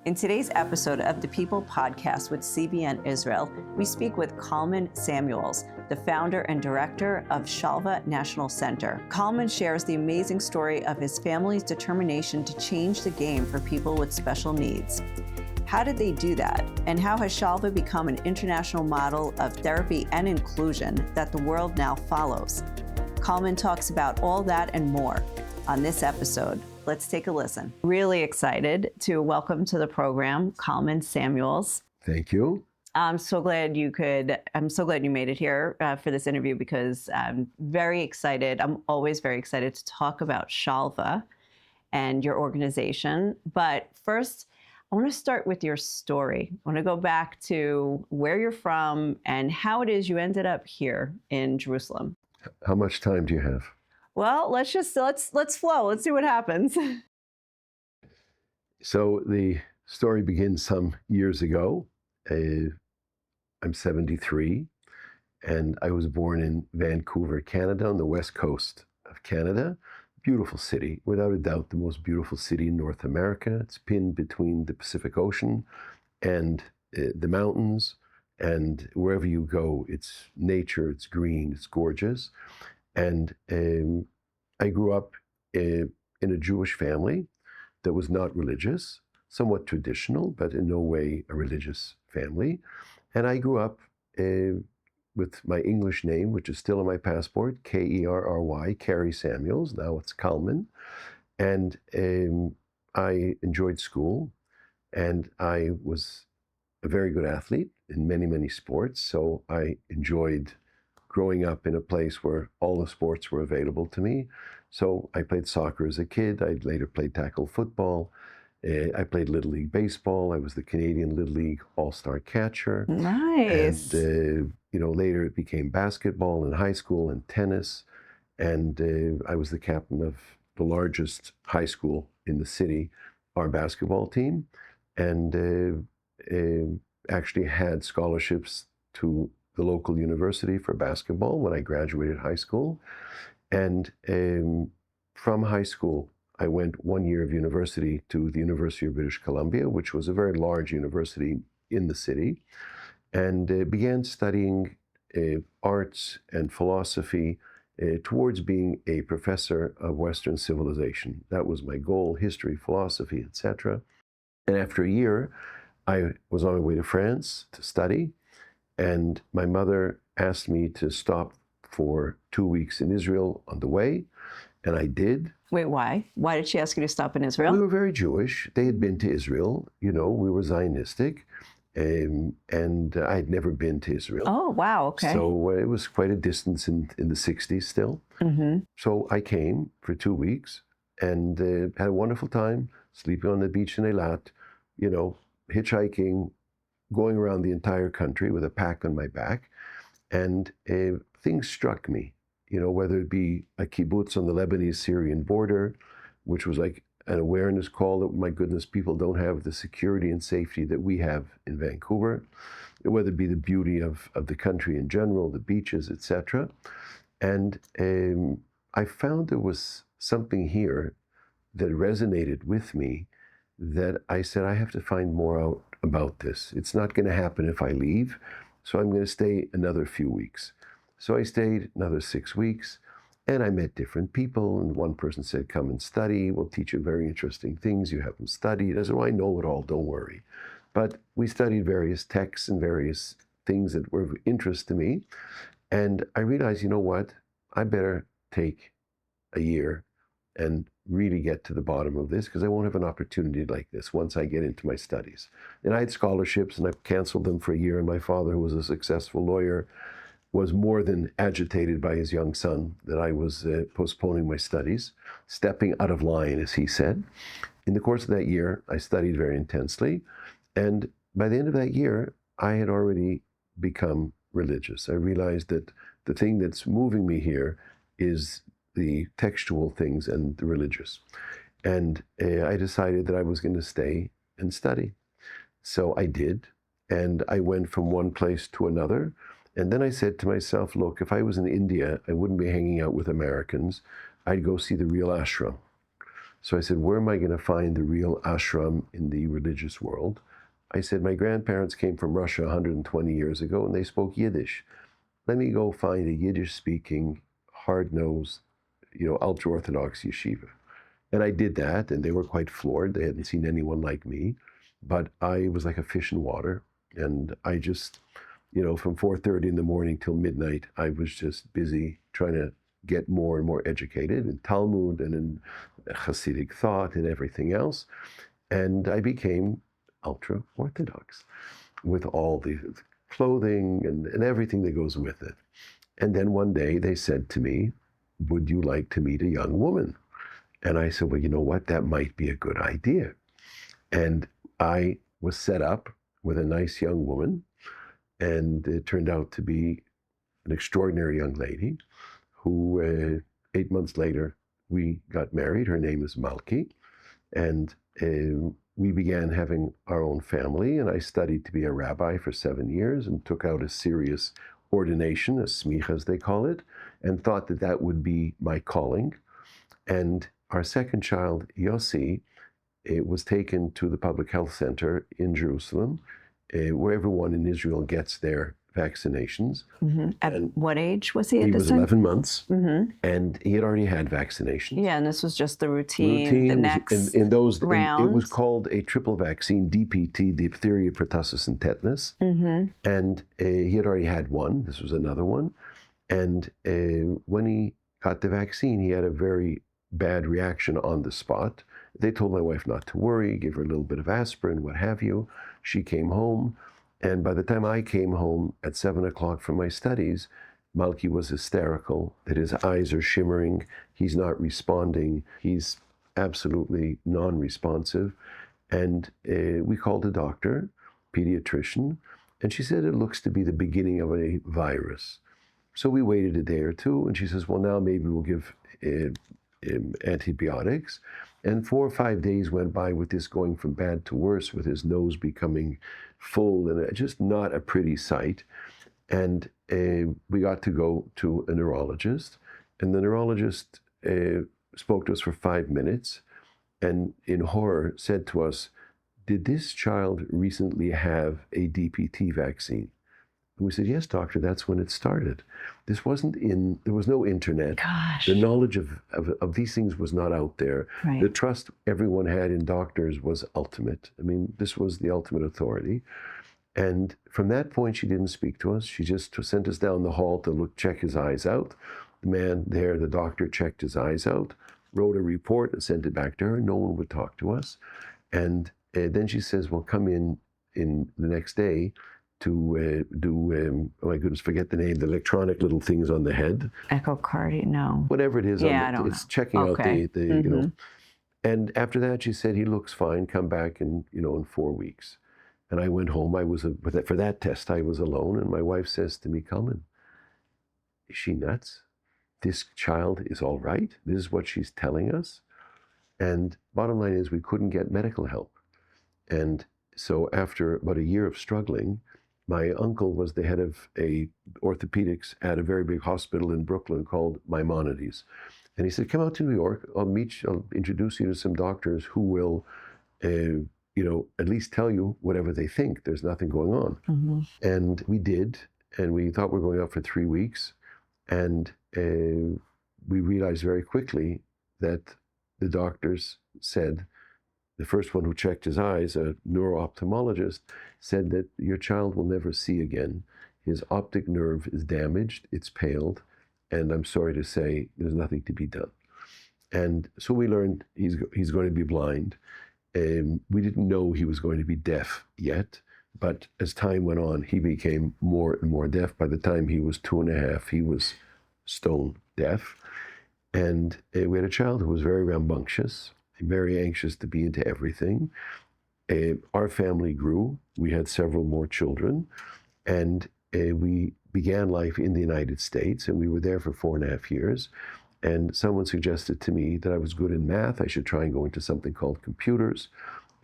In today's episode of the People Podcast with CBN Israel, we speak with Kalman Samuels, the founder and director of SHVA National Center. Kalman shares the amazing story of his family's determination to change the game for people with special needs. How did they do that? And how has SHVA become an international model of therapy and inclusion that the world now follows? Kalman talks about all that and more on this episode. Let's take a listen. Really excited to welcome to the program Kalman Samuels. Thank you. I'm so glad you made it here for this interview because I'm very excited. I'm always very excited to talk about SHVA and your organization. But first, I want to start with your story. I want to go back to where you're from and how it is you ended up here in Jerusalem. How much time do you have? Well, let's flow. Let's see what happens. So the story begins some years ago. I'm 73, and I was born in Vancouver, Canada, on the west coast of Canada. Beautiful city, without a doubt, the most beautiful city in North America. It's pinned between the Pacific Ocean and the mountains, and wherever you go, it's nature, it's green, it's gorgeous. And I grew up in a Jewish family that was not religious, somewhat traditional, but in no way a religious family. And I grew up with my English name, which is still on my passport, Kerry, Kerry Samuels. Now it's Kalman. And I enjoyed school, and I was a very good athlete in many, many sports. So I enjoyed growing up in a place where all the sports were available to me. So I played soccer as a kid. I later played tackle football. I played Little League baseball. I was the Canadian Little League All-Star catcher. Nice. And, later it became basketball in high school and tennis. And I was the captain of the largest high school in the city, our basketball team. And actually had scholarships to the local university for basketball when I graduated high school. And from high school, I went 1 year of university to the University of British Columbia, which was a very large university in the city, and began studying arts and philosophy towards being a professor of Western civilization. That was my goal: history, philosophy, etc. And after a year, I was on my way to France to study, and my mother asked me to stop for 2 weeks in Israel on the way, and I did. Wait, why? Why did she ask you to stop in Israel? We were very Jewish. They had been to Israel. We were Zionistic, and I had never been to Israel. Oh, wow, okay. So it was quite a distance in the 60s still. Mm-hmm. So I came for 2 weeks and had a wonderful time, sleeping on the beach in Eilat, hitchhiking, going around the entire country with a pack on my back. And things struck me, whether it be a kibbutz on the Lebanese-Syrian border, which was like an awareness call that, my goodness, people don't have the security and safety that we have in Vancouver, whether it be the beauty of the country in general, the beaches, etc. And I found there was something here that resonated with me, that I said, I have to find more out about this. It's not going to happen if I leave, so I'm going to stay another few weeks. So I stayed another 6 weeks, and I met different people, and one person said, come and study. We'll teach you very interesting things. You haven't studied. I said, well, I know it all, don't worry. But we studied various texts and various things that were of interest to me, and I realized, you know what? I better take a year and really get to the bottom of this, because I won't have an opportunity like this once I get into my studies. And I had scholarships, and I canceled them for a year, and my father, who was a successful lawyer, was more than agitated by his young son that I was postponing my studies, stepping out of line, as he said. In the course of that year, I studied very intensely, and by the end of that year, I had already become religious. I realized that the thing that's moving me here is the textual things and the religious. And I decided that I was going to stay and study. So I did, and I went from one place to another. And then I said to myself, look, if I was in India, I wouldn't be hanging out with Americans. I'd go see the real ashram. So I said, where am I going to find the real ashram in the religious world? I said, my grandparents came from Russia 120 years ago, and they spoke Yiddish. Let me go find a Yiddish-speaking, hard-nosed, ultra-Orthodox yeshiva. And I did that, and they were quite floored. They hadn't seen anyone like me. But I was like a fish in water. And I just, from 4:30 in the morning till midnight, I was just busy trying to get more and more educated in Talmud and in Hasidic thought and everything else. And I became ultra-Orthodox with all the clothing and everything that goes with it. And then one day they said to me, would you like to meet a young woman? And I said, well, you know what? That might be a good idea. And I was set up with a nice young woman, and it turned out to be an extraordinary young lady who 8 months later, we got married. Her name is Malki. And we began having our own family, and I studied to be a rabbi for 7 years and took out a serious ordination, a smicha as they call it, and thought that that would be my calling. And our second child, Yossi, was taken to the public health center in Jerusalem, where everyone in Israel gets their vaccinations. Mm-hmm. At what age was he at He this was time? 11 months, Mm-hmm. and he had already had vaccinations. Yeah, and this was just the routine. The next in those round. It was called a triple vaccine, DPT, diphtheria, pertussis, and tetanus. Mm-hmm. And he had already had one. This was another one. And when he got the vaccine, he had a very bad reaction on the spot. They told my wife not to worry, give her a little bit of aspirin, what have you. She came home. And by the time I came home at 7 o'clock from my studies, Malki was hysterical, that his eyes are shimmering, he's not responding, he's absolutely non-responsive. And we called a doctor, pediatrician, and she said it looks to be the beginning of a virus. So we waited a day or two, and she says, well, now maybe we'll give antibiotics. And 4 or 5 days went by with this going from bad to worse, with his nose becoming full and just not a pretty sight. And we got to go to a neurologist, and the neurologist spoke to us for 5 minutes and in horror said to us, did this child recently have a DPT vaccine? And we said, yes, doctor, that's when it started. This wasn't there was no internet. Gosh. The knowledge of these things was not out there. Right. The trust everyone had in doctors was ultimate. I mean, this was the ultimate authority. And from that point, she didn't speak to us. She just sent us down the hall to check his eyes out. The man there, the doctor, checked his eyes out, wrote a report and sent it back to her. No one would talk to us. And then she says, well, come in the next day to do, oh my goodness, forget the name, the electronic little things on the head. Echocardiogram, no. Whatever it is. Yeah, I don't know. It's checking out the And after that, she said, he looks fine, come back in 4 weeks. And I went home. For that test, I was alone. And my wife says to me, Kalman, is she nuts? This child is all right? This is what she's telling us? And bottom line is we couldn't get medical help. And so after about a year of struggling, my uncle was the head of orthopedics at a very big hospital in Brooklyn called Maimonides. And he said, come out to New York. I'll introduce you to some doctors who will, at least tell you whatever they think. There's nothing going on. Mm-hmm. And we did. And we thought we were going out for 3 weeks. And we realized very quickly that the doctors said, the first one who checked his eyes, a neuro-ophthalmologist, said that your child will never see again. His optic nerve is damaged, it's paled, and I'm sorry to say, there's nothing to be done. And so we learned he's going to be blind. We didn't know he was going to be deaf yet, but as time went on, he became more and more deaf. By the time he was 2.5, he was stone deaf. And we had a child who was very rambunctious, very anxious to be into everything. Our family grew. We had several more children. And we began life in the United States, and we were there for 4.5 years. And someone suggested to me that I was good in math. I should try and go into something called computers.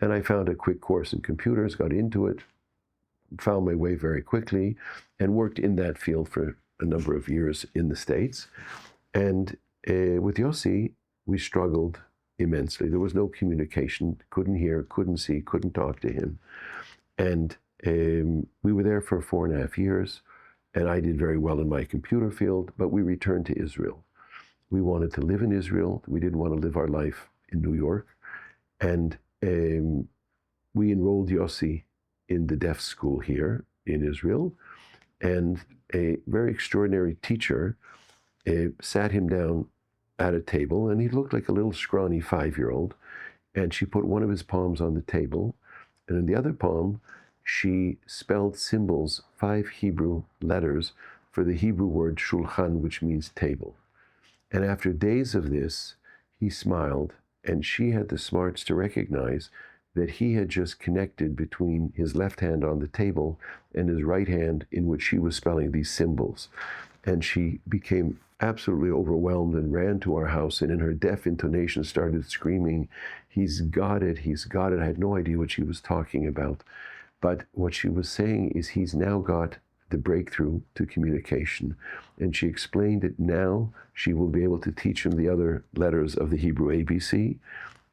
And I found a quick course in computers, got into it, found my way very quickly, and worked in that field for a number of years in the States. And with Yossi, we struggled immensely. There was no communication, couldn't hear, couldn't see, couldn't talk to him. And we were there for 4.5 years, and I did very well in my computer field, but we returned to Israel. We wanted to live in Israel. We didn't want to live our life in New York. And we enrolled Yossi in the deaf school here in Israel. And a very extraordinary teacher sat him down at a table, and he looked like a little scrawny 5-year-old. And she put one of his palms on the table, and in the other palm, she spelled symbols, 5 Hebrew letters, for the Hebrew word shulchan, which means table. And after days of this, he smiled, and she had the smarts to recognize that he had just connected between his left hand on the table and his right hand in which she was spelling these symbols. And she became absolutely overwhelmed and ran to our house, and in her deaf intonation started screaming, "He's got it, he's got it." I had no idea what she was talking about. But what she was saying is he's now got the breakthrough to communication. And she explained that now she will be able to teach him the other letters of the Hebrew ABC,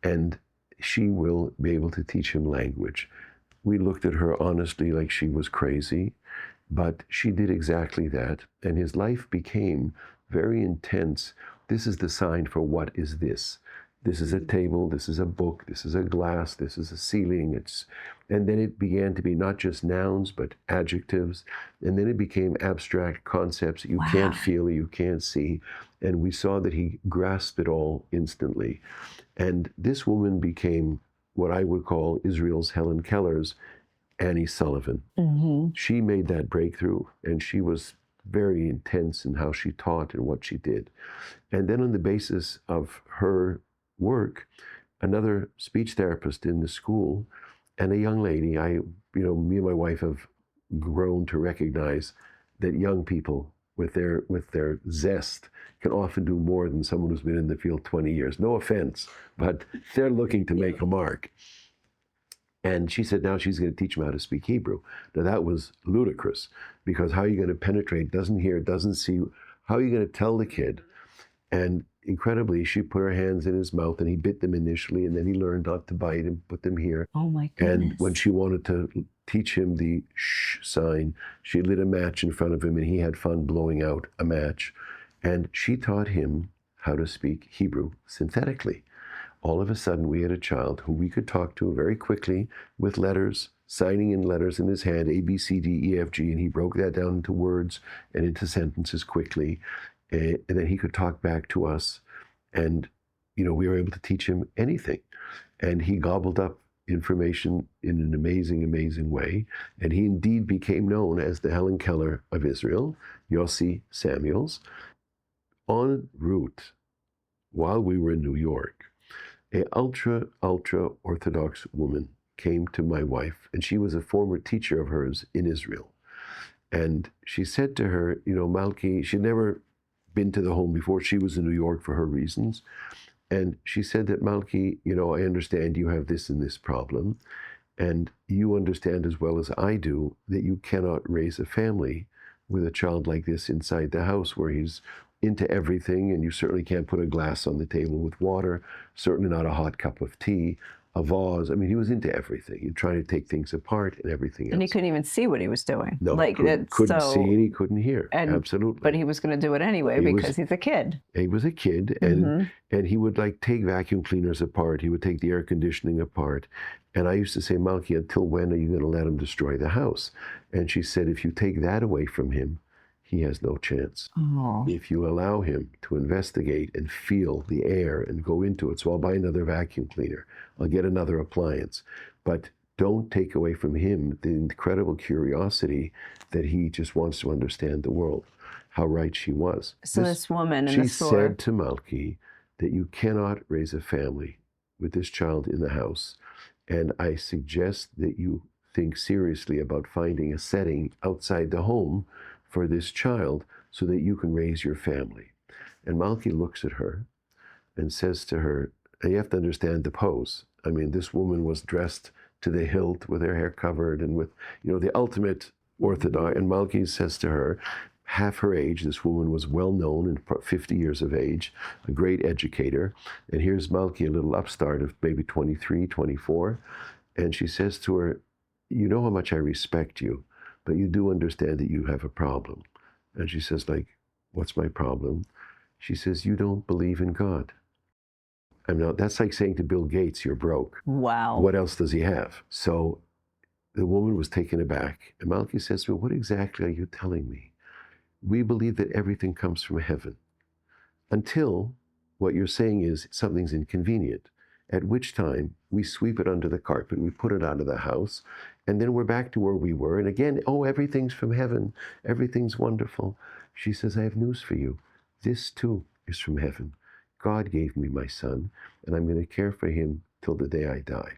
and she will be able to teach him language. We looked at her honestly like she was crazy, but she did exactly that. And his life became very intense. This is the sign for what is this. This is a table, this is a book, this is a glass, this is a ceiling. And then it began to be not just nouns, but adjectives. And then it became abstract concepts that you can't feel, you can't see. And we saw that he grasped it all instantly. And this woman became what I would call Israel's Helen Keller's Annie Sullivan. Mm-hmm. She made that breakthrough, and she was very intense in how she taught and what she did. And then on the basis of her work, another speech therapist in the school and a young lady, me and my wife have grown to recognize that young people with their zest can often do more than someone who's been in the field 20 years. No offense, but they're looking to make a mark. And she said now she's going to teach him how to speak Hebrew. Now that was ludicrous, because how are you going to penetrate, doesn't hear, doesn't see, how are you going to tell the kid? And incredibly, she put her hands in his mouth, and he bit them initially, and then he learned not to bite and put them here. Oh my goodness. And when she wanted to teach him the shh sign, she lit a match in front of him, and he had fun blowing out a match. And she taught him how to speak Hebrew synthetically. All of a sudden, we had a child who we could talk to very quickly with letters, signing in letters in his hand, A, B, C, D, E, F, G, and he broke that down into words and into sentences quickly. And then he could talk back to us, and we were able to teach him anything. And he gobbled up information in an amazing, amazing way. And he indeed became known as the Helen Keller of Israel, Yossi Samuels. En route, while we were in New York, an ultra Orthodox woman came to my wife, and she was a former teacher of hers in Israel. And she said to her, Malki, she'd never been to the home before. She was in New York for her reasons. And she said that, Malki, I understand you have this and this problem. And you understand as well as I do that you cannot raise a family with a child like this inside the house, where he's into everything, and you certainly can't put a glass on the table with water, certainly not a hot cup of tea, a vase. I mean, he was into everything. He'd try to take things apart and everything else. And he couldn't even see what he was doing. No, couldn't see, and he couldn't hear. Absolutely. But he was going to do it anyway because he's a kid. He was a kid, and he would take vacuum cleaners apart. He would take the air conditioning apart. And I used to say, Malki, until when are you going to let him destroy the house? And she said, if you take that away from him, he has no chance. Oh. If you allow him to investigate and feel the air and go into it, so I'll buy another vacuum cleaner, I'll get another appliance, but don't take away from him the incredible curiosity that he just wants to understand the world. How right she was. So this woman in the store, she said to Malki that you cannot raise a family with this child in the house, and I suggest that you think seriously about finding a setting outside the home for this child so that you can raise your family. And Malki looks at her and says to her, and you have to understand the pose. I mean, this woman was dressed to the hilt with her hair covered and with, the ultimate Orthodox. And Malki says to her, half her age. This woman was well known and 50 years of age, a great educator. And here's Malki, a little upstart of maybe 23, 24. And she says to her, you know how much I respect you, but you do understand that you have a problem. And she says, like, what's my problem? She says, you don't believe in God. I mean, that's like saying to Bill Gates, you're broke. Wow. What else does he have? So the woman was taken aback. And Malki says to her, what exactly are you telling me? We believe that everything comes from heaven until what you're saying is something's inconvenient, at which time we sweep it under the carpet, we put it out of the house, and then we're back to where we were. And again, oh, everything's from heaven. Everything's wonderful. She says, I have news for you. This too is from heaven. God gave me my son, and I'm going to care for him till the day I die.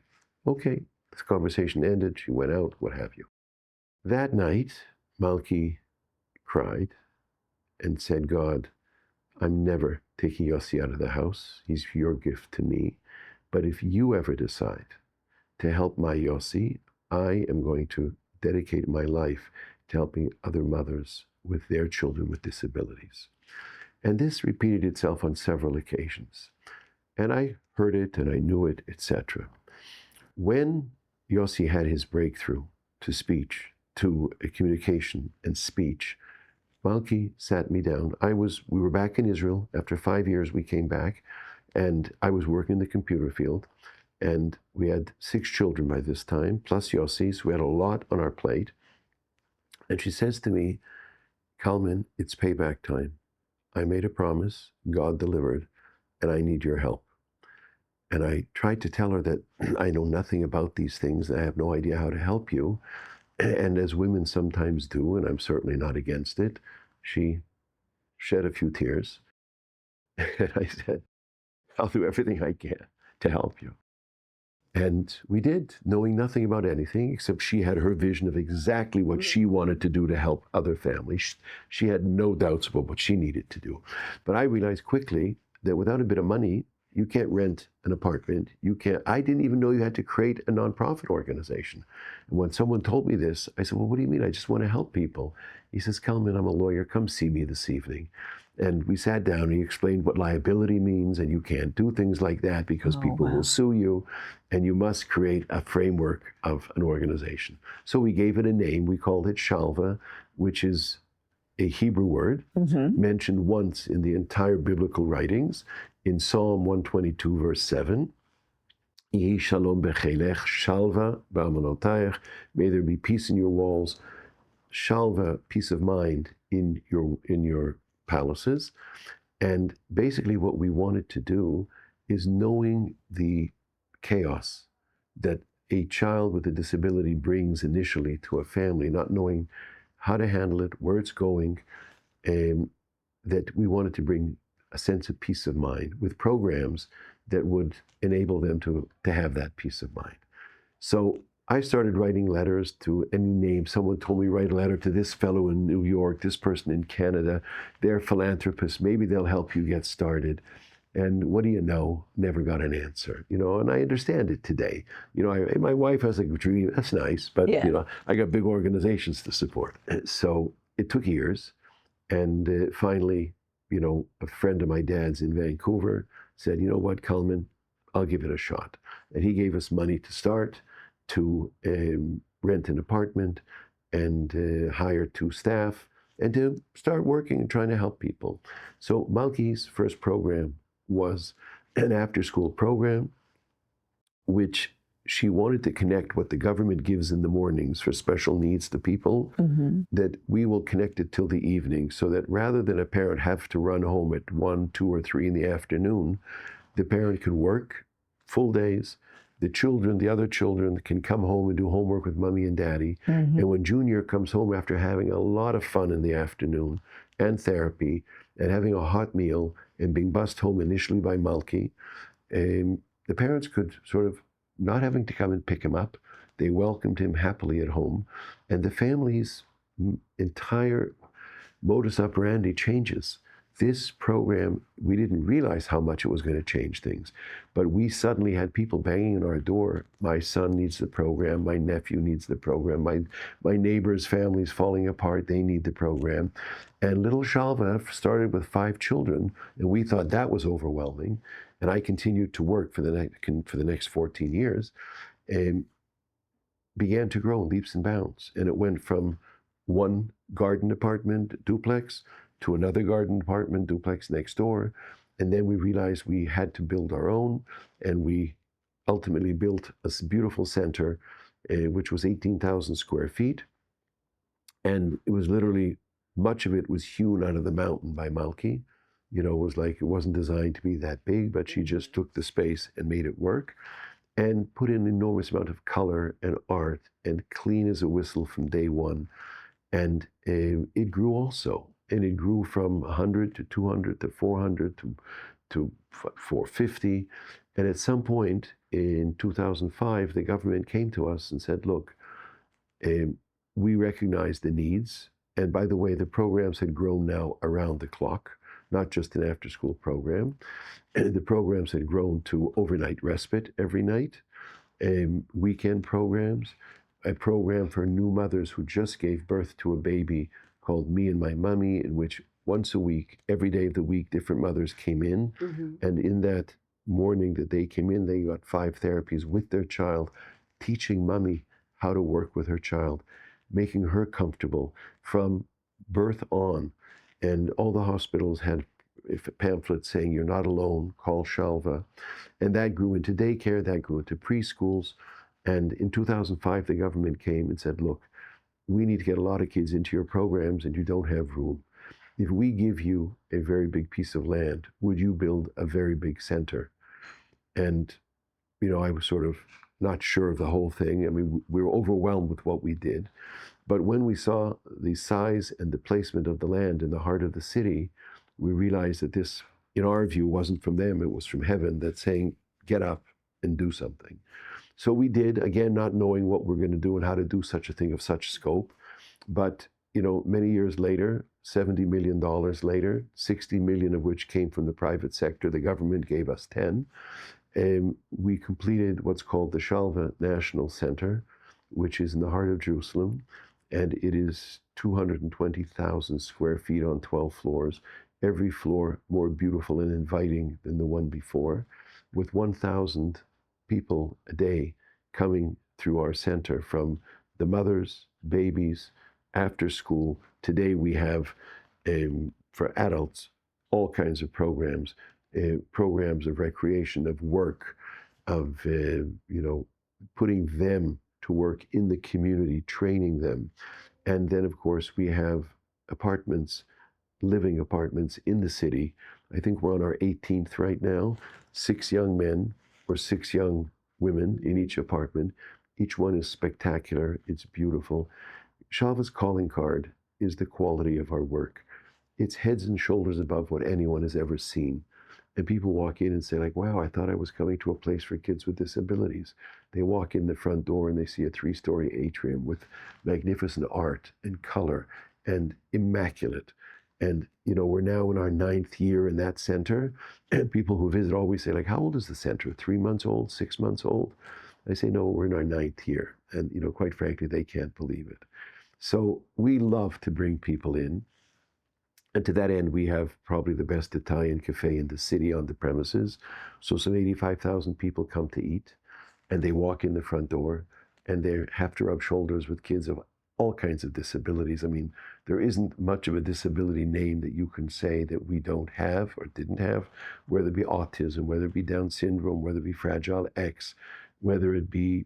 Okay, this conversation ended. She went out, what have you. That night, Malki cried and said, God, I'm never taking Yossi out of the house. He's your gift to me. But if you ever decide to help my Yossi, I am going to dedicate my life to helping other mothers with their children with disabilities. And this repeated itself on several occasions. And I heard it and I knew it, etc. When Yossi had his breakthrough to speech, to communication and speech, Malki sat me down. We were back in Israel. After 5 years, we came back, and I was working in the computer field, and we had 6 children by this time, plus Yossi, so we had a lot on our plate. And she says to me, Kalman, it's payback time. I made a promise, God delivered, and I need your help. And I tried to tell her that I know nothing about these things, and I have no idea how to help you. And as women sometimes do, and I'm certainly not against it, she shed a few tears. And I said, I'll do everything I can to help you. And we did, knowing nothing about anything, except she had her vision of exactly what she wanted to do to help other families. She had no doubts about what she needed to do. But I realized quickly that without a bit of money, you can't rent an apartment. I didn't even know you had to create a nonprofit organization. And when someone told me this, I said, well, what do you mean? I just want to help people. He says, Kalman, I'm a lawyer. Come see me this evening. And we sat down and he explained what liability means, and you can't do things like that because people will sue you, and you must create a framework of an organization. So we gave it a name. We called it SHVA, which is a Hebrew word mentioned once in the entire biblical writings. In Psalm 122, verse 7, Yehi shalom bechelech, shalva ba'amonotayach, may there be peace in your walls, shalva, peace of mind in your palaces. And basically what we wanted to do is, knowing the chaos that a child with a disability brings initially to a family, not knowing how to handle it, where it's going, that we wanted to bring a sense of peace of mind with programs that would enable them to have that peace of mind. So I started writing letters to any name. Someone told me, write a letter to this fellow in New York, this person in Canada. They're philanthropists. Maybe they'll help you get started. And what do you know? Never got an answer, and I understand it today. My wife has a dream. That's nice, but I got big organizations to support. So it took years. And finally, a friend of my dad's in Vancouver said, you know what, Kalman, I'll give it a shot. And he gave us money to start, to rent an apartment and hire 2 staff and to start working and trying to help people. So Malki's first program was an after-school program, which she wanted to connect what the government gives in the mornings for special needs to people, that we will connect it till the evening, so that rather than a parent have to run home at 1, 2, or 3 in the afternoon, the parent can work full days. The other children can come home and do homework with mommy and daddy. And when Junior comes home after having a lot of fun in the afternoon and therapy and having a hot meal and being bussed home initially by Malki, the parents could sort of, not having to come and pick him up, they welcomed him happily at home. And the family's entire modus operandi changes. This program, we didn't realize how much it was going to change things, but we suddenly had people banging on our door. My son needs the program. My nephew needs the program. My neighbor's family's falling apart. They need the program. And little SHVA started with 5 children, and we thought that was overwhelming. And I continued to work for the next 14 years, and began to grow in leaps and bounds. And it went from one garden apartment duplex to another garden apartment duplex next door. And then we realized we had to build our own, and we ultimately built a beautiful center, which was 18,000 square feet. And it was literally, much of it was hewn out of the mountain by Malki. You know, it was like, it wasn't designed to be that big, but she just took the space and made it work, and put in an enormous amount of color and art, and clean as a whistle from day one. And it grew also. And it grew from 100 to 200 to 400 to 450. And at some point in 2005, the government came to us and said, look, we recognize the needs. And by the way, the programs had grown now around the clock, not just an after-school program. And the programs had grown to overnight respite every night, weekend programs, a program for new mothers who just gave birth to a baby called Me and My Mummy, in which once a week, every day of the week, different mothers came in. And in that morning that they came in, they got 5 therapies with their child, teaching mommy how to work with her child, making her comfortable from birth on. And all the hospitals had pamphlets saying, you're not alone, call SHVA. And that grew into daycare, that grew into preschools. And in 2005, the government came and said, look, we need to get a lot of kids into your programs, and you don't have room. If we give you a very big piece of land, would you build a very big center? And, you know, I was sort of not sure of the whole thing. I mean, we were overwhelmed with what we did. But when we saw the size and the placement of the land in the heart of the city, we realized that this, in our view, wasn't from them, it was from heaven, that's saying, get up and do something. So we did, again, not knowing what we're going to do and how to do such a thing of such scope. But, you know, many years later, $70 million later, 60 million of which came from the private sector, the government gave us 10. And we completed what's called the SHVA National Center, which is in the heart of Jerusalem. And it is 220,000 square feet on 12 floors, every floor more beautiful and inviting than the one before, with 1,000 people a day coming through our center, from the mothers, babies, after school. Today we have, for adults, all kinds of programs, programs of recreation, of work, of, you know, putting them to work in the community, training them. And then, of course, we have apartments, living apartments in the city. I think we're on our 18th right now, 6 young men or 6 young women in each apartment. Each one is spectacular. It's beautiful. SHVA's calling card is the quality of our work. It's heads and shoulders above what anyone has ever seen. And people walk in and say, like, wow, I thought I was coming to a place for kids with disabilities. They walk in the front door and they see a 3-story atrium with magnificent art and color and immaculate. And, you know, we're now in our 9th year in that center. And people who visit always say, like, how old is the center? 3 months old, 6 months old? I say, no, we're in our 9th year. And, you know, quite frankly, they can't believe it. So we love to bring people in. And to that end, we have probably the best Italian cafe in the city on the premises. So some 85,000 people come to eat, and they walk in the front door, and they have to rub shoulders with kids of all kinds of disabilities. I mean, there isn't much of a disability name that you can say that we don't have or didn't have, whether it be autism, whether it be Down syndrome, whether it be Fragile X, whether it be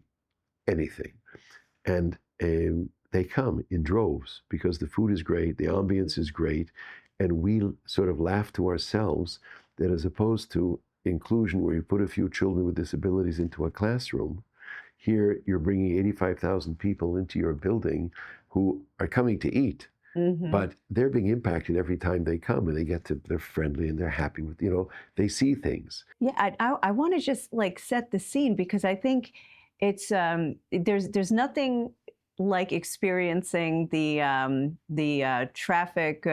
anything. And they come in droves because the food is great, the ambience is great, and we sort of laugh to ourselves that as opposed to inclusion where you put a few children with disabilities into a classroom, here you're bringing 85,000 people into your building who are coming to eat, but they're being impacted every time they come, and they're friendly and they're happy with, you know, they see things. Yeah, I want to just like set the scene, because I think it's there's nothing like experiencing the traffic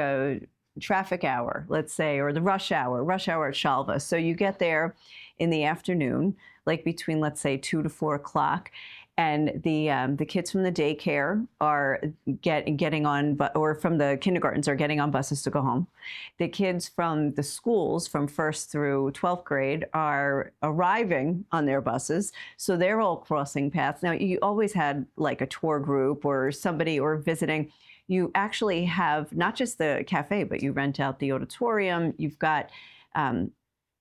traffic hour, let's say, or the rush hour at SHVA. So you get there in the afternoon, like between, let's say, 2 to 4 o'clock. And the kids from the daycare are getting on, or from the kindergartens are getting on buses to go home. The kids from the schools from 1st through 12th grade are arriving on their buses. So they're all crossing paths. Now, you always had like a tour group or somebody or visiting. You actually have not just the cafe, but you rent out the auditorium. You've got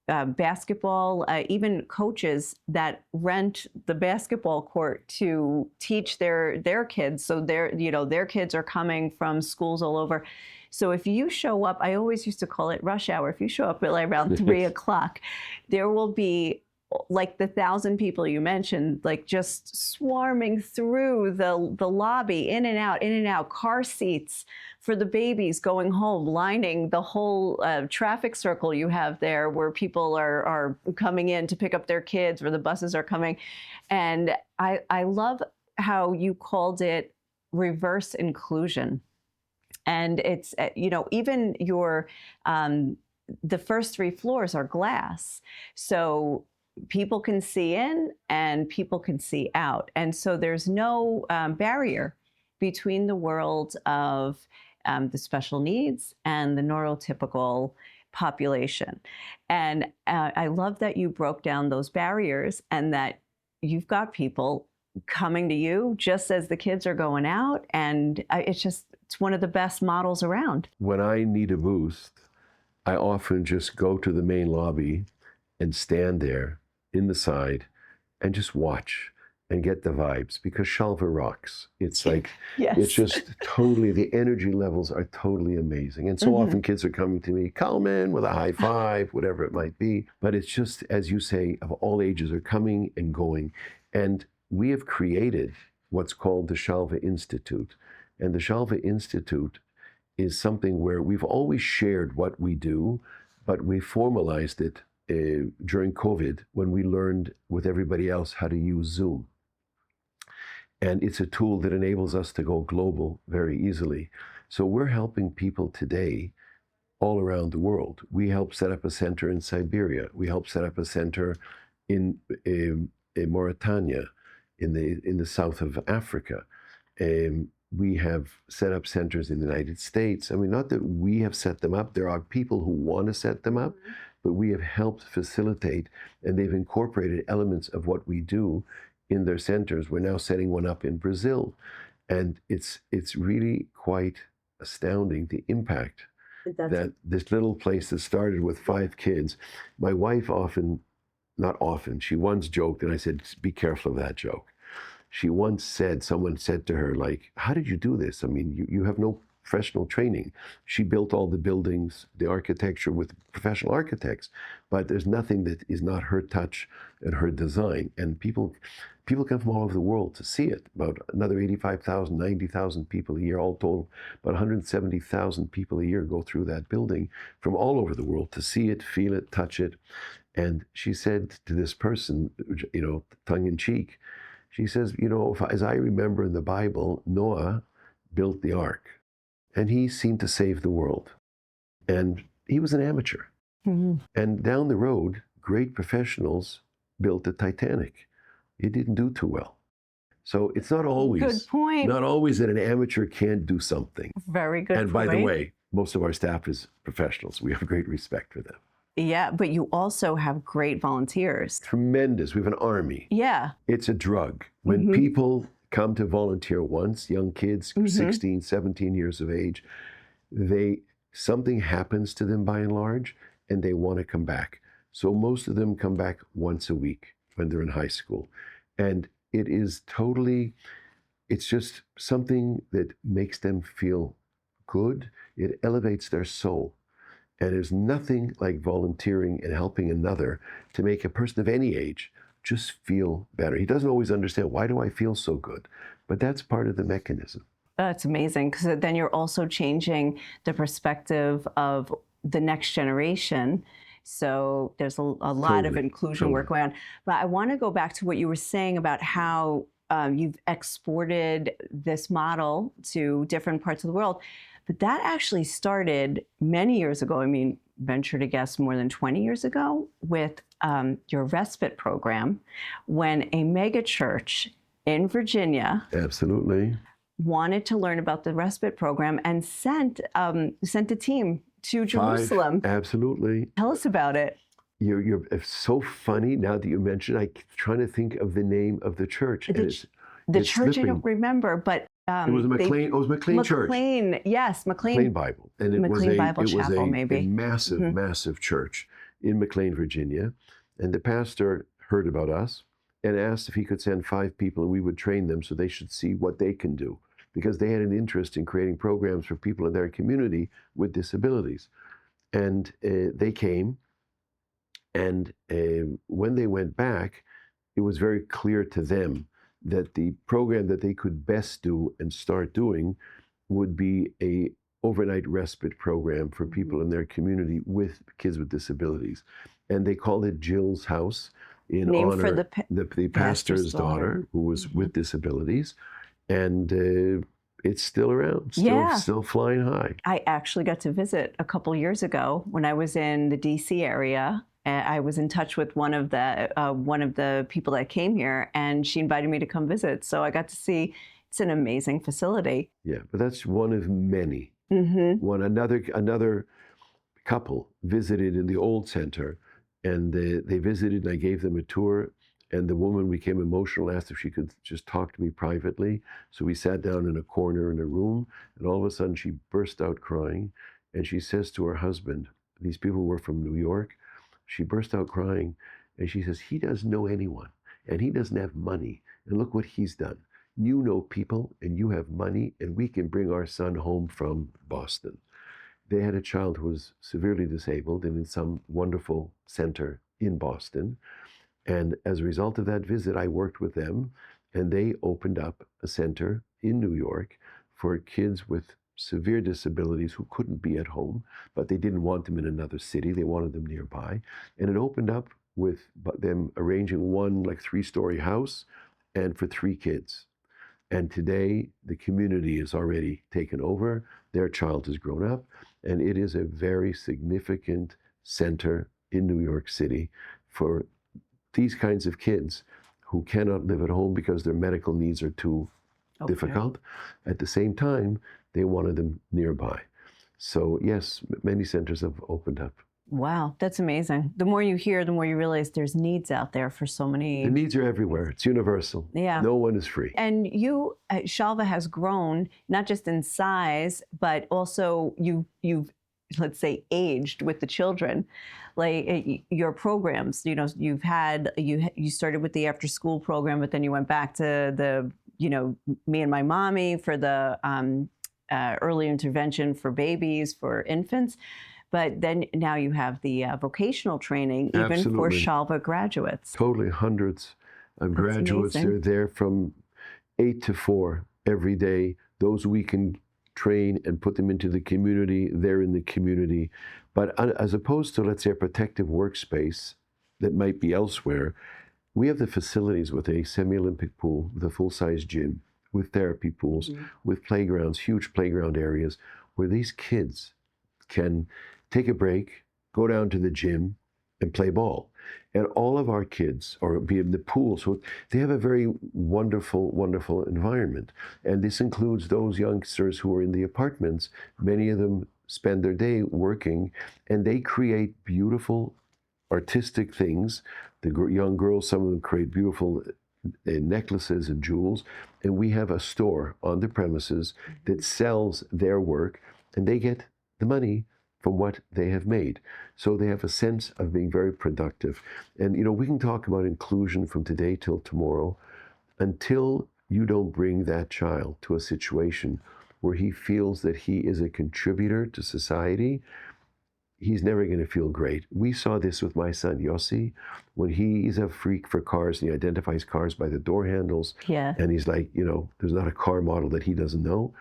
basketball, even coaches that rent the basketball court to teach their kids. So their kids are coming from schools all over. So if you show up, I always used to call it rush hour. If you show up at like around 3 o'clock, there will be like the 1,000 people you mentioned, like just swarming through the lobby, in and out, car seats for the babies going home, lining the whole traffic circle you have there where people are coming in to pick up their kids, where the buses are coming. And I love how you called it reverse inclusion. And it's, even the first 3 floors are glass. So people can see in and people can see out. And so there's no barrier between the world of the special needs and the neurotypical population. And I love that you broke down those barriers and that you've got people coming to you just as the kids are going out. And it's one of the best models around. When I need a boost, I often just go to the main lobby and stand there in the side and just watch and get the vibes, because SHVA rocks. It's like, yes. It's just totally, the energy levels are totally amazing. And so often kids are coming to me, Kalman, with a high five, whatever it might be. But it's just, as you say, of all ages are coming and going. And we have created what's called the Shalom Institute. And the Shalom Institute is something where we've always shared what we do, but we formalized it during COVID, when we learned with everybody else how to use Zoom. And it's a tool that enables us to go global very easily. So we're helping people today all around the world. We helped set up a center in Siberia. We helped set up a center in Mauritania, in the south of Africa. We have set up centers in the United States. I mean, not that we have set them up. There are people who want to set them up, but we have helped facilitate, and they've incorporated elements of what we do in their centers. We're now setting one up in Brazil. And it's really quite astounding, the impact that this little place that started with 5 kids. My wife she once joked, and I said, be careful of that joke. She once said, someone said to her, like, how did you do this? I mean, you have no professional training. She built all the buildings, the architecture with professional architects, but there's nothing that is not her touch and her design. And people come from all over the world to see it. About another 85,000, 90,000 people a year, all told. About 170,000 people a year go through that building from all over the world to see it, feel it, touch it. And she said to this person, tongue in cheek, she says, as I remember in the Bible, Noah built the ark. And he seemed to save the world. And he was an amateur. Mm-hmm. And down the road, great professionals built the Titanic. It didn't do too well. So it's not always, good point. Not always that an amateur can't do something. Very good point. And by the way, most of our staff is professionals. We have great respect for them. Yeah, but you also have great volunteers. Tremendous. We have an army. Yeah. It's a drug. When people come to volunteer once, young kids, 16, 17 years of age, something happens to them by and large, and they want to come back. So most of them come back once a week when they're in high school. And it is it's just something that makes them feel good. It elevates their soul. And there's nothing like volunteering and helping another to make a person of any age just feel better. He doesn't always understand, why do I feel so good? But that's part of the mechanism. That's amazing, because then you're also changing the perspective of the next generation. So there's a lot of inclusion work going on. But I want to go back to what you were saying about how you've exported this model to different parts of the world. But that actually started many years ago. I mean, venture to guess more than 20 years ago with your respite program, when a mega church in Virginia Absolutely. wanted to learn about the respite program and sent a team to Jerusalem. Absolutely. Tell us about it. It's so funny now that you mentioned. I'm trying to think of the name of the church. The church, slipping. I don't remember, but it was McLean. It was McLean Church. McLean, yes, McLean Bible, and it McLean was Bible Chapel, a massive, massive church in McLean, Virginia. And the pastor heard about us and asked if he could send 5 people, and we would train them so they should see what they can do, because they had an interest in creating programs for people in their community with disabilities. And they came. And when they went back, it was very clear to them that the program that they could best do and start doing would be a overnight respite program for people in their community with kids with disabilities. And they called it Jill's House in honor of the pastor's daughter who was with disabilities. And it's still around, still flying high. I actually got to visit a couple years ago when I was in the DC area. I was in touch with one of the people that came here, and she invited me to come visit. So I got to see. It's an amazing facility. Yeah, but that's one of many. Another couple visited in the old center, and they visited, and I gave them a tour. And the woman became emotional, asked if she could just talk to me privately. So we sat down in a corner in a room, and all of a sudden she burst out crying, and she says to her husband, these people were from New York. She burst out crying, and she says, he doesn't know anyone, and he doesn't have money, and look what he's done. You know people, and you have money, and we can bring our son home from Boston. They had a child who was severely disabled and in some wonderful center in Boston. And as a result of that visit, I worked with them, and they opened up a center in New York for kids with severe disabilities who couldn't be at home, but they didn't want them in another city. They wanted them nearby. And it opened up with them arranging one 3-story house and for 3 kids. And today the community is already taken over. Their child has grown up, and it is a very significant center in New York City for these kinds of kids who cannot live at home because their medical needs are too difficult. At the same time, they wanted them nearby. So yes, many centers have opened up. Wow, that's amazing. The more you hear, the more you realize there's needs out there for so many. The needs are everywhere. It's universal. Yeah. No one is free. And you, SHVA has grown, not just in size, but also you've, let's say, aged with the children. Like your programs, you started with the after school program, but then you went back to the, Me and My Mommy for the early intervention for babies, for infants. But then now you have the vocational training, even for SHVA graduates. Totally, hundreds of graduates. Amazing. They're there from 8 to 4 every day. Those we can train and put them into the community, they're in the community. But as opposed to, let's say, a protective workspace that might be elsewhere, we have the facilities with a semi-Olympic pool, with a full-size gym, with therapy pools, with playgrounds, huge playground areas, where these kids can take a break, go down to the gym, and play ball. And all of our kids are be in the pool, so they have a very wonderful, wonderful environment. And this includes those youngsters who are in the apartments. Many of them spend their day working, and they create beautiful artistic things. The young girls, some of them create beautiful necklaces and jewels. And we have a store on the premises that sells their work, and they get the money from what they have made. So they have a sense of being very productive. And we can talk about inclusion from today till tomorrow. Until you don't bring that child to a situation where he feels that he is a contributor to society, he's never going to feel great. We saw this with my son, Yossi, when he's a freak for cars, and he identifies cars by the door handles. Yeah. And he's like, there's not a car model that he doesn't know.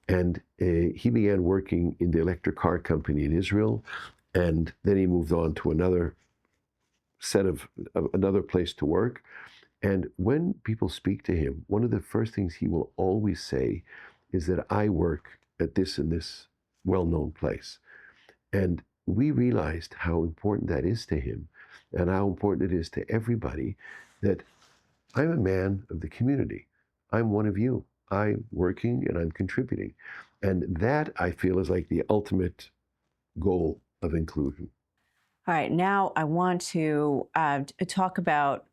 And he began working in the electric car company in Israel, and then he moved on to another place to work. And when people speak to him, one of the first things he will always say is that I work at this and this well-known place. And we realized how important that is to him and how important it is to everybody that I'm a man of the community. I'm one of you. I'm working and I'm contributing. And that, I feel, is like the ultimate goal of inclusion. All right, now I want to talk about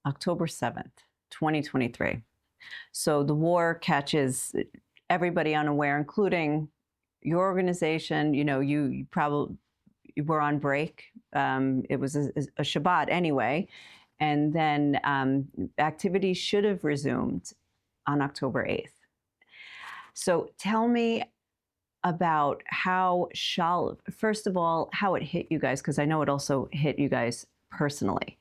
October 7th, 2023. So the war catches everybody unaware, including your organization. You know, you probably were on break. It was a Shabbat anyway. And then activities should have resumed on October 8th. So tell me about how first of all, how it hit you guys, because I know it also hit you guys personally.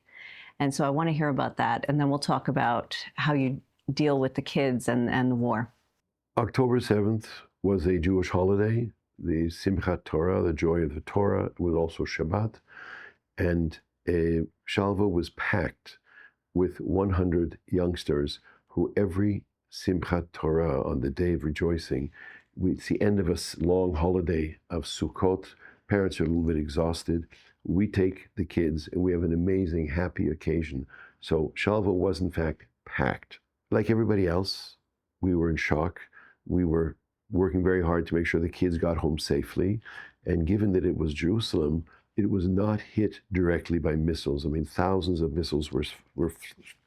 And so I want to hear about that. And then we'll talk about how you deal with the kids and the war. October 7th was a Jewish holiday. The Simchat Torah, the joy of the Torah, was also Shabbat. And SHVA was packed with 100 youngsters who every Simchat Torah, on the day of rejoicing, it's the end of a long holiday of Sukkot. Parents are a little bit exhausted. We take the kids and we have an amazing, happy occasion. So SHVA was in fact packed. Like everybody else, we were in shock. We were working very hard to make sure the kids got home safely. And given that it was Jerusalem, it was not hit directly by missiles. I mean, thousands of missiles were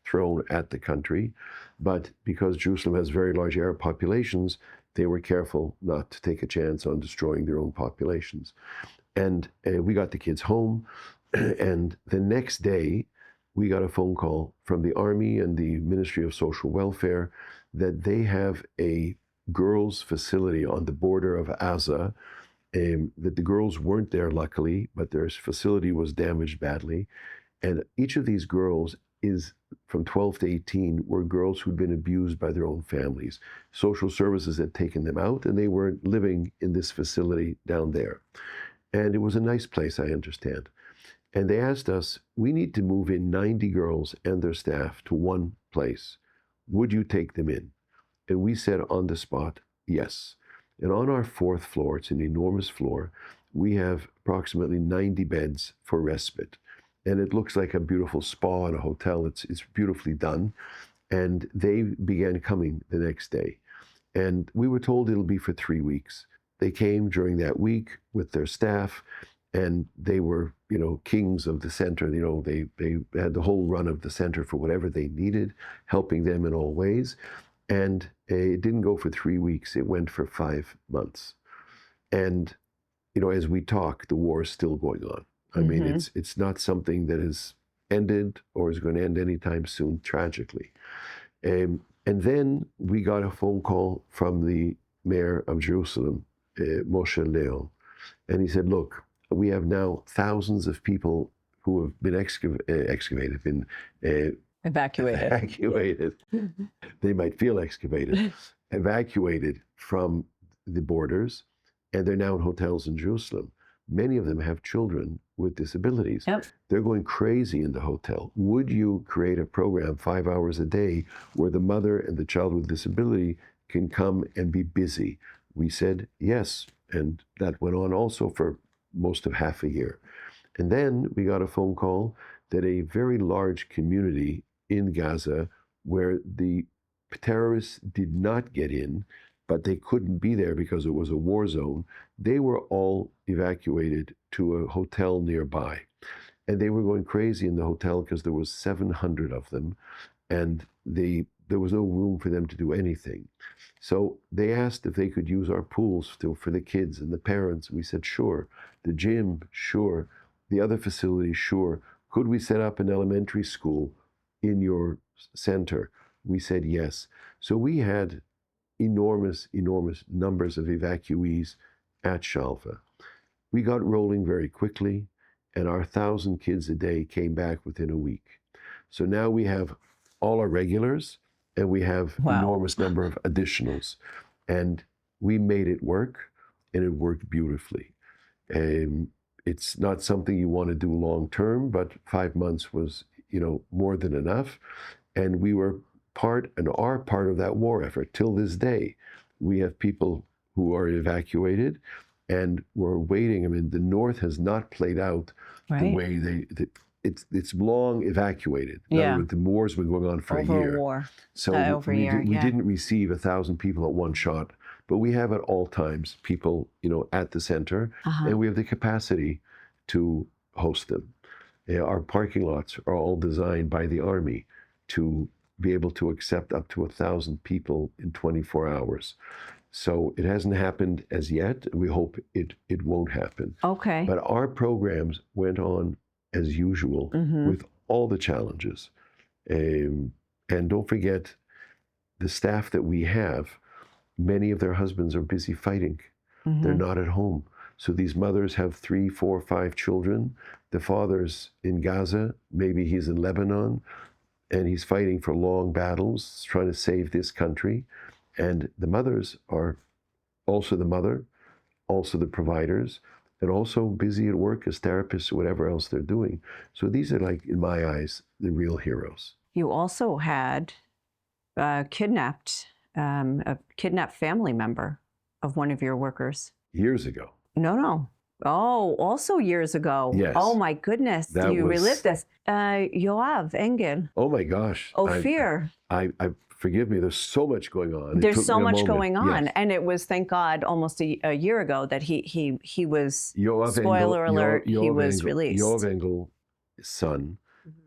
thrown at the country. But because Jerusalem has very large Arab populations, they were careful not to take a chance on destroying their own populations. And we got the kids home. And the next day, we got a phone call from the Army and the Ministry of Social Welfare that they have a girls' facility on the border of Gaza, that the girls weren't there, luckily, but their facility was damaged badly. And each of these girls is from 12 to 18 were girls who'd been abused by their own families. Social services had taken them out and they were living in this facility down there. And it was a nice place, I understand. And they asked us, we need to move in 90 girls and their staff to one place. Would you take them in? And we said on the spot, yes. And on our 4th floor, it's an enormous floor, we have approximately 90 beds for respite. And it looks like a beautiful spa and a hotel. It's beautifully done. And they began coming the next day. And we were told it'll be for 3 weeks. They came during that week with their staff, and they were, kings of the center. They had the whole run of the center for whatever they needed, helping them in all ways. And it didn't go for 3 weeks. It went for 5 months. And, as we talk, the war is still going on. I mean, it's not something that has ended or is going to end anytime soon, tragically. And then we got a phone call from the mayor of Jerusalem, Moshe Leon. And he said, look, we have now thousands of people who have been evacuated. They might feel excavated, evacuated from the borders, and they're now in hotels in Jerusalem. Many of them have children with disabilities. Yep. They're going crazy in the hotel. Would you create a program 5 hours a day where the mother and the child with disability can come and be busy? We said yes, and that went on also for most of half a year. And then we got a phone call that a very large community in Gaza, where the terrorists did not get in, but they couldn't be there because it was a war zone, they were all evacuated to a hotel nearby. And they were going crazy in the hotel because there was 700 of them, and there was no room for them to do anything. So they asked if they could use our pools for the kids and the parents. We said, sure. The gym, sure. The other facilities, sure. Could we set up an elementary school in your center? We said yes. So we had enormous numbers of evacuees at SHVA. We got rolling very quickly, and our 1,000 kids a day came back within a week. So now we have all our regulars, and we have enormous number of additionals. And we made it work, and it worked beautifully. It's not something you want to do long term, but 5 months was, more than enough. And we were part and are part of that war effort. Till this day, we have people who are evacuated and we're waiting. I mean, the North has not played out the way it's long evacuated. In other words, the war's been going on for a year. Over a war. So we didn't receive 1,000 people at one shot, but we have at all times people, at the center, and we have the capacity to host them. Our parking lots are all designed by the Army to be able to accept up to 1,000 people in 24 hours. So it hasn't happened as yet. We hope it won't happen. Okay. But our programs went on as usual with all the challenges. And don't forget, the staff that we have, many of their husbands are busy fighting. They're not at home. So these mothers have 3, 4, 5 children. The father's in Gaza, maybe he's in Lebanon, and he's fighting for long battles, trying to save this country. And the mothers are also the mother, also the providers, and also busy at work as therapists or whatever else they're doing. So these are, like, in my eyes, the real heroes. You also had a kidnapped family member of one of your workers. Years ago. No. Oh, also years ago. Yes. Oh my goodness. Relived this. Yoav Engel. Oh my gosh. Ophir. I forgive me, there's so much going on. There's so much going on. Yes. And it was, thank God, almost a year ago that he was, Yoav spoiler Engel, alert, he was Engel, released. Yoav Engel's son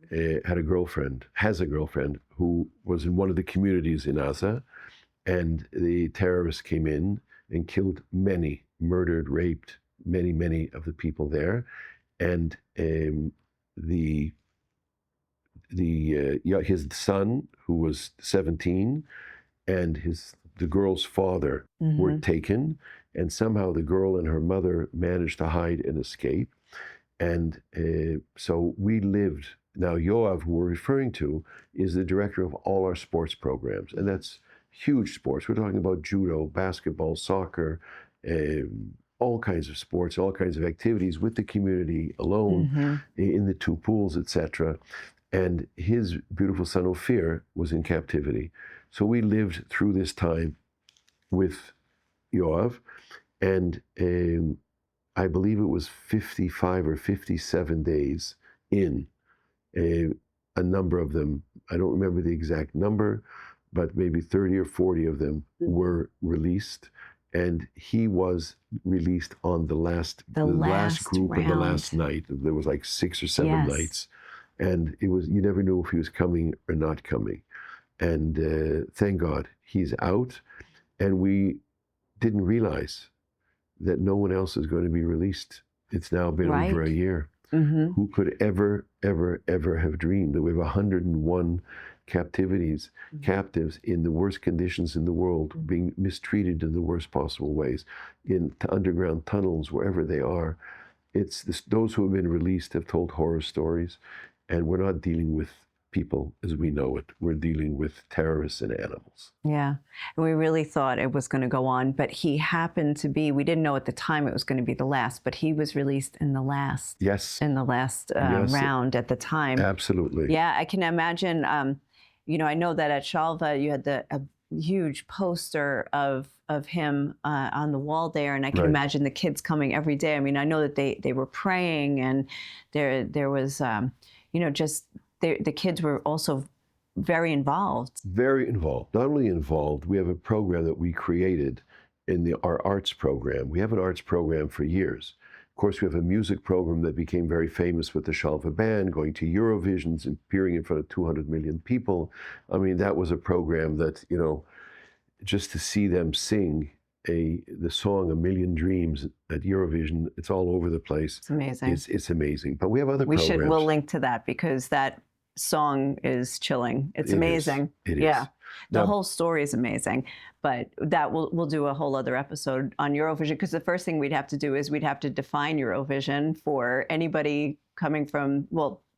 has a girlfriend who was in one of the communities in Gaza, and the terrorists came in and killed many, murdered, raped many of the people there. And his son, who was 17, and the girl's father were taken, and somehow the girl and her mother managed to hide and escape. And so we lived. Now, Yoav, who we're referring to, is the director of all our sports programs, and that's huge sports. We're talking about judo, basketball, soccer, all kinds of sports, all kinds of activities with the community alone, in the 2 pools, etc. And his beautiful son, Ophir, was in captivity. So we lived through this time with Yoav, and I believe it was 55 or 57 days in. A number of them, I don't remember the exact number, but maybe 30 or 40 of them were released. And he was released on the last group round. and the last night. There was like 6 or 7 nights. And you never knew if he was coming or not coming. And thank God he's out. And we didn't realize that no one else is going to be released. It's now been over a year. Who could ever have dreamed that we have 101 captives in the worst conditions in the world, being mistreated in the worst possible ways, in underground tunnels, wherever they are. Those who have been released have told horror stories, and we're not dealing with people as we know it. We're dealing with terrorists and animals. Yeah. And we really thought it was going to go on, but he happened to be, we didn't know at the time it was going to be the last, but he was released in the last, round at the time. Absolutely. Yeah, I can imagine, I know that at SHVA you had a huge poster of him on the wall there, and I can imagine the kids coming every day. I mean, I know that they were praying, and there was, the kids were also very involved. Very involved. Not only involved, we have a program that we created in our arts program. We have an arts program for years. Of course, we have a music program that became very famous with the SHVA band, going to Eurovisions and appearing in front of 200 million people. I mean, that was a program that, just to see them sing the song "A Million Dreams" at Eurovision, it's all over the place. It's amazing. It's amazing. But we have other programs. We'll link to that, because that song is chilling. It's amazing. It is. Yeah. The whole story is amazing. But that we'll do a whole other episode on Eurovision, because the first thing we'd have to do is we'd have to define Eurovision for anybody coming from,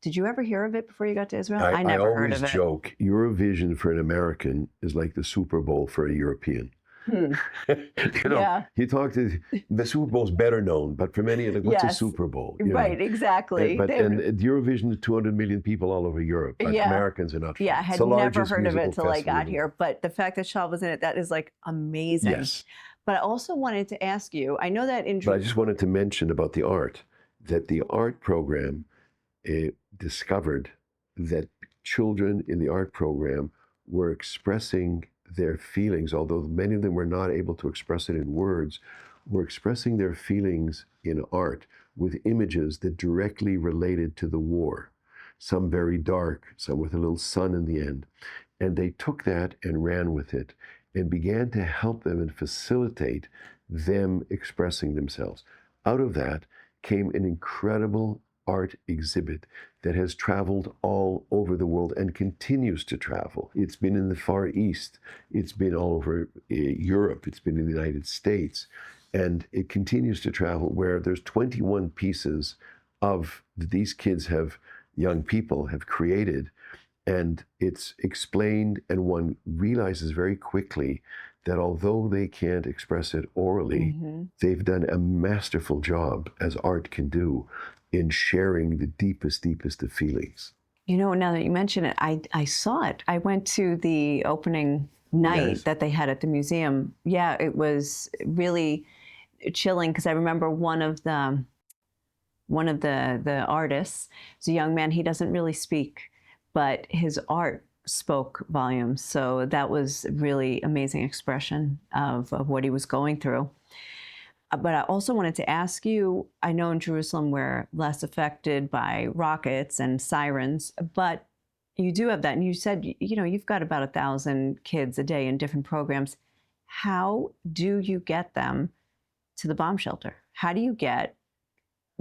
did you ever hear of it before you got to Israel? I never heard of it. I always joke, Eurovision for an American is like the Super Bowl for a European. Yeah. You talk to the Super Bowl's better known, but for many, like, what's a Super Bowl? Right, exactly. And Eurovision, 200 million people all over Europe. But Americans are not. Yeah, I had never heard of it till I got here. But the fact that Shalva was in it, that is like amazing. Yes. But I also wanted to ask you, I know that in... But I just wanted to mention about the art, that the art program discovered that children in the art program were expressing their feelings, although many of them were not able to express it in words, were expressing their feelings in art with images that directly related to the war. Some very dark, some with a little sun in the end. And they took that and ran with it and began to help them and facilitate them expressing themselves. Out of that came an incredible art exhibit that has traveled all over the world and continues to travel. It's been in the Far East, it's been all over Europe, it's been in the United States, and it continues to travel, where there's 21 pieces of these kids young people have created, and it's explained, and one realizes very quickly that although they can't express it orally, they've done a masterful job, as art can do, in sharing the deepest of feelings. You know, now that you mention it, I saw it. I went to the opening night that they had at the museum. Yeah, it was really chilling, because I remember one of the artists is a young man. He doesn't really speak, but his art spoke volumes. So that was really amazing expression of what he was going through. But I also wanted to ask you, I know in Jerusalem we're less affected by rockets and sirens, but you do have that. And you said, you know, you've got about 1,000 kids a day in different programs. How do you get them to the bomb shelter? How do you get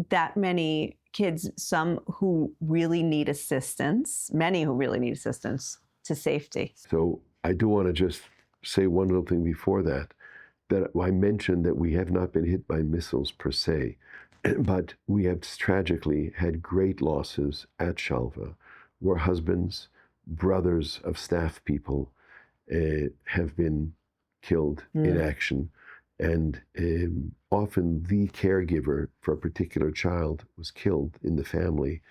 that many kids, some who really need assistance, many who really need assistance, to safety? So I do want to just say one little thing before that I mentioned that we have not been hit by missiles per se, but we have tragically had great losses at SHVA, where husbands, brothers of staff people have been killed in action. And often the caregiver for a particular child was killed in the family,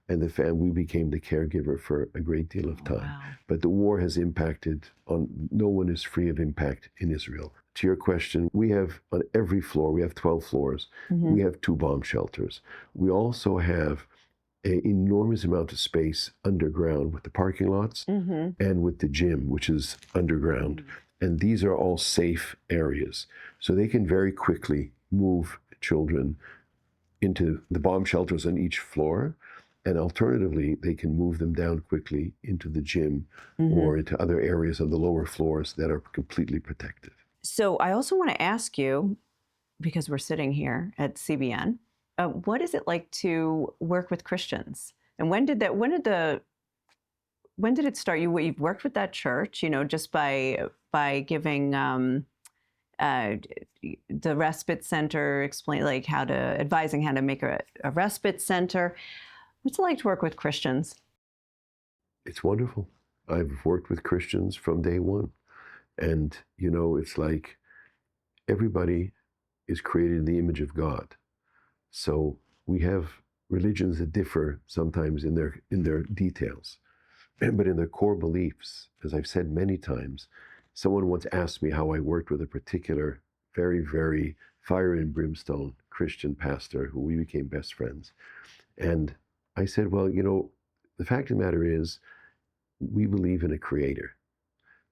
and we became the caregiver for a great deal of time. Wow. But the war has impacted no one is free of impact in Israel. To your question, we have on every floor, we have 12 floors, we have 2 bomb shelters. We also have an enormous amount of space underground with the parking lots and with the gym, which is underground. And these are all safe areas. So they can very quickly move children into the bomb shelters on each floor. And alternatively, they can move them down quickly into the gym or into other areas on the lower floors that are completely protected. So I also want to ask you, because we're sitting here at CBN, what is it like to work with Christians? And when did it start? You've worked with that church, you know, just by giving the respite center, advising how to make a respite center. What's it like to work with Christians? It's wonderful. I've worked with Christians from day one. And, you know, it's like everybody is created in the image of God. So we have religions that differ sometimes in their details, but in their core beliefs, as I've said many times. Someone once asked me how I worked with a particular very, very fire and brimstone Christian pastor who we became best friends. And I said, well, you know, the fact of the matter is we believe in a creator.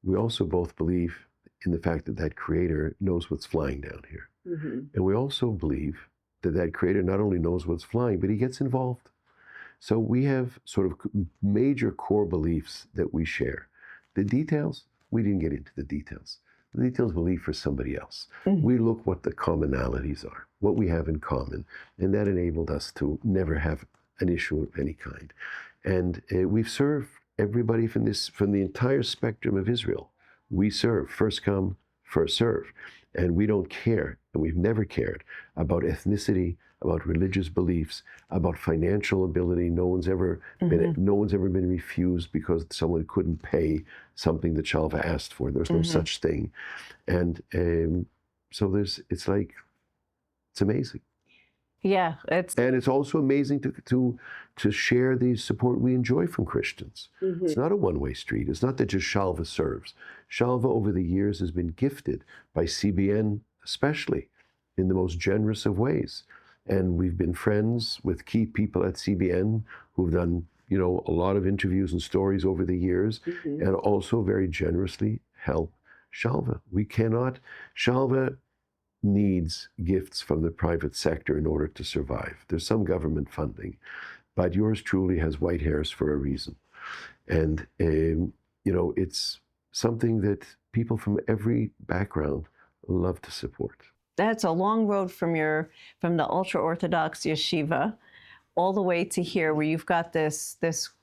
We also both believe in the fact that creator knows what's flying down here. And we also believe that creator not only knows what's flying, but he gets involved. So we have sort of major core beliefs that we share. The details, we didn't get into the details. The details we leave for somebody else. We look what the commonalities are, what we have in common, and that enabled us to never have an issue of any kind. And we've served everybody from the entire spectrum of Israel. We serve, first come, first serve. And we don't care, and we've never cared about ethnicity, about religious beliefs, about financial ability. No one's ever been refused because someone couldn't pay something that SHVA asked for. There's no such thing. And so it's amazing. Yeah, and it's also amazing to share the support we enjoy from Christians. It's not a one-way street. It's not that just SHVA serves. SHVA over the years has been gifted by CBN, especially in the most generous of ways. And we've been friends with key people at CBN who've done, a lot of interviews and stories over the years, and also very generously help SHVA. SHVA needs gifts from the private sector in order to survive. There's some government funding, but yours truly has white hairs for a reason. And, it's something that people from every background love to support. That's a long road from the ultra-Orthodox yeshiva all the way to here, where you've got this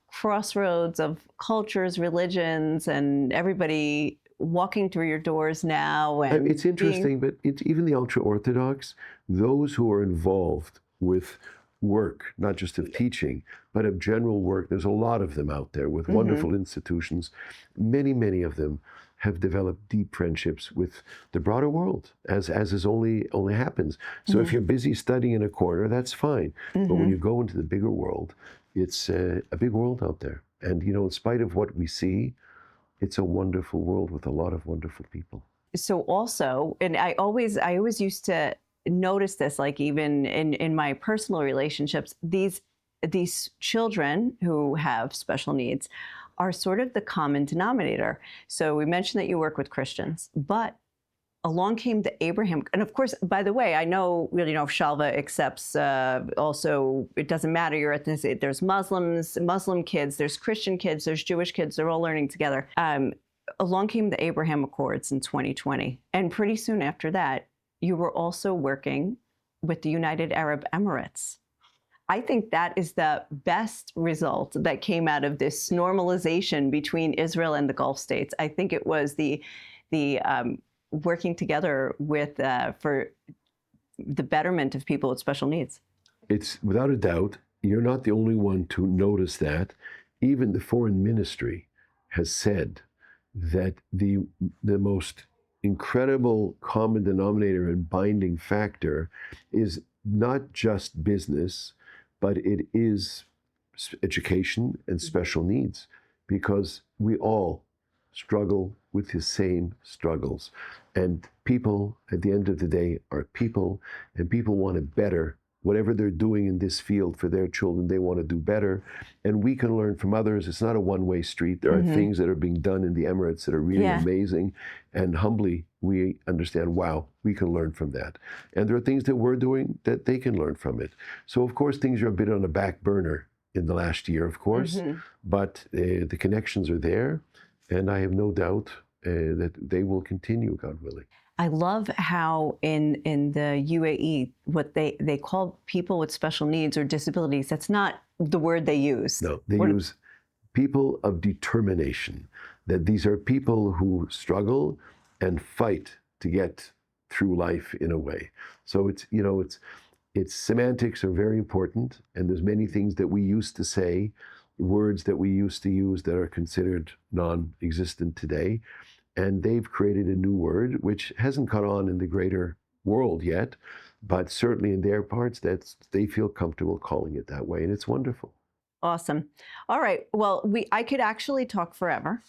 crossroads of cultures, religions, and everybody walking through your doors now. And it's interesting, but even the ultra-Orthodox, those who are involved with work, not just of teaching, but of general work, there's a lot of them out there with wonderful institutions. Many, many of them have developed deep friendships with the broader world, as is only happens. So if you're busy studying in a corner, that's fine. But when you go into the bigger world, it's a big world out there. And, in spite of what we see, it's a wonderful world with a lot of wonderful people. So also, and I always used to notice this, like even in my personal relationships, these children who have special needs are sort of the common denominator. So we mentioned that you work with Christians, but along came the Abraham, and of course, by the way, I know, SHVA accepts also, it doesn't matter your ethnicity. There's Muslim kids, there's Christian kids, there's Jewish kids, they're all learning together. Along came the Abraham Accords in 2020. And pretty soon after that, you were also working with the United Arab Emirates. I think that is the best result that came out of this normalization between Israel and the Gulf states. I think it was the working together with for the betterment of people with special needs. It's without a doubt, you're not the only one to notice that. Even the foreign ministry has said that the most incredible common denominator and binding factor is not just business, but it is education and special needs, because we all struggle with the same struggles. And people, at the end of the day, are people, and people want to better whatever they're doing in this field for their children. They want to do better, and we can learn from others. It's not a one-way street. There are things that are being done in the Emirates that are really amazing, and humbly we understand, wow, we can learn from that. And there are things that we're doing that they can learn from it. So of course things are a bit on the back burner in the last year, of course, but the connections are there, and I have no doubt that they will continue, God willing. I love how in the UAE, what they call people with special needs or disabilities, that's not the word they use. No, they use people of determination, that these are people who struggle and fight to get through life in a way. So it's semantics are very important, and there's many things that we used to say, words that we used to use that are considered non-existent today. And they've created a new word, which hasn't caught on in the greater world yet, but certainly in their parts, they feel comfortable calling it that way, and it's wonderful. Awesome. All right. Well, I could actually talk forever,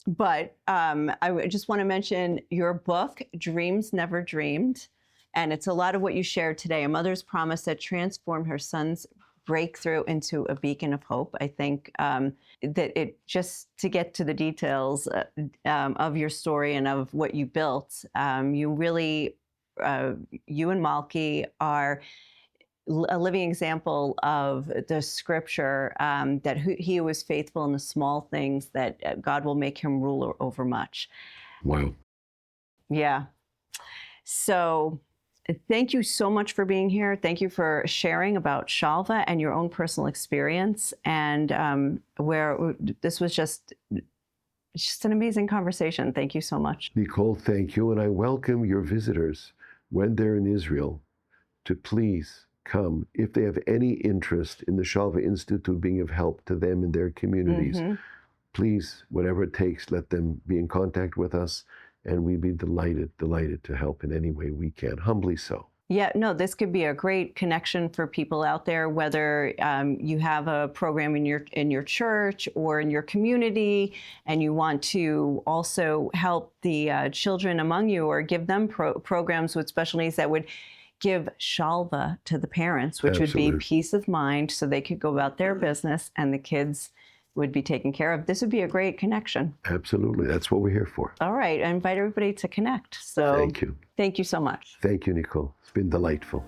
but I just want to mention your book, Dreams Never Dreamed, and it's a lot of what you shared today. A mother's promise that transformed her son's breakthrough into a beacon of hope. I think that it, just to get to the details of your story and of what you built, you really, you and Malki are a living example of the scripture that he who was faithful in the small things, that God will make him ruler over much. Wow. Yeah. So thank you so much for being here. Thank you for sharing about SHVA and your own personal experience, and where this was just an amazing conversation. Thank you so much. Nicole, thank you. And I welcome your visitors when they're in Israel to please come. If they have any interest in the SHVA Institute being of help to them in their communities, please, whatever it takes, let them be in contact with us, and we'd be delighted to help in any way we can, humbly so. Yeah, no, this could be a great connection for people out there, whether you have a program in your church or in your community, and you want to also help the children among you, or give them programs with special needs that would give SHVA to the parents, which Absolutely. would be peace of mind, so they could go about their business and the kids would be taken care of. This would be a great connection. Absolutely. That's what we're here for. All right. I invite everybody to connect. So Thank you. Thank you so much. Thank you, Nicole. It's been delightful.